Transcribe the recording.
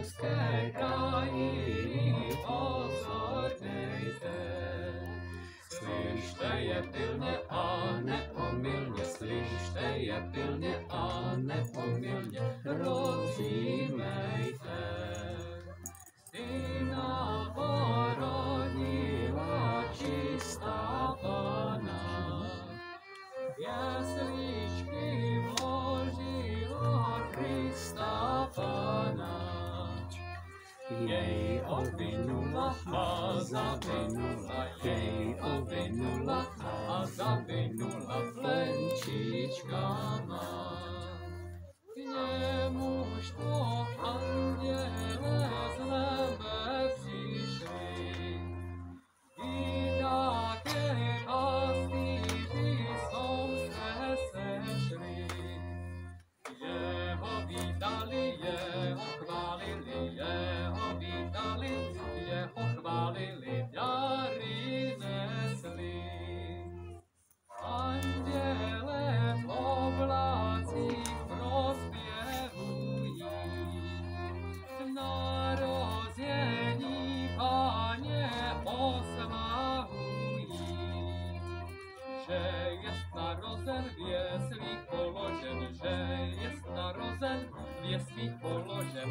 boské káji pozornějte. Slyšte je pilně a neomylně, slyšte je pilně a neomylně, rozjímejte. Syna porodila čistá Panna, jesličky vložila Krista Panna. Jej ovinula a zavinula, jej ovinula a zavinula plenčičkama. K němuž to anděle z nebe přišli, i také pastýři jsou se sešli. Jeho vítali, jeho chválili, jeho vítali, jeho chválili, dary nesli. Anděle v oblácích prospěvují, narození Páně oslavují. Že jest narozen v jeslích položen, že jest narozen v jeslích položen.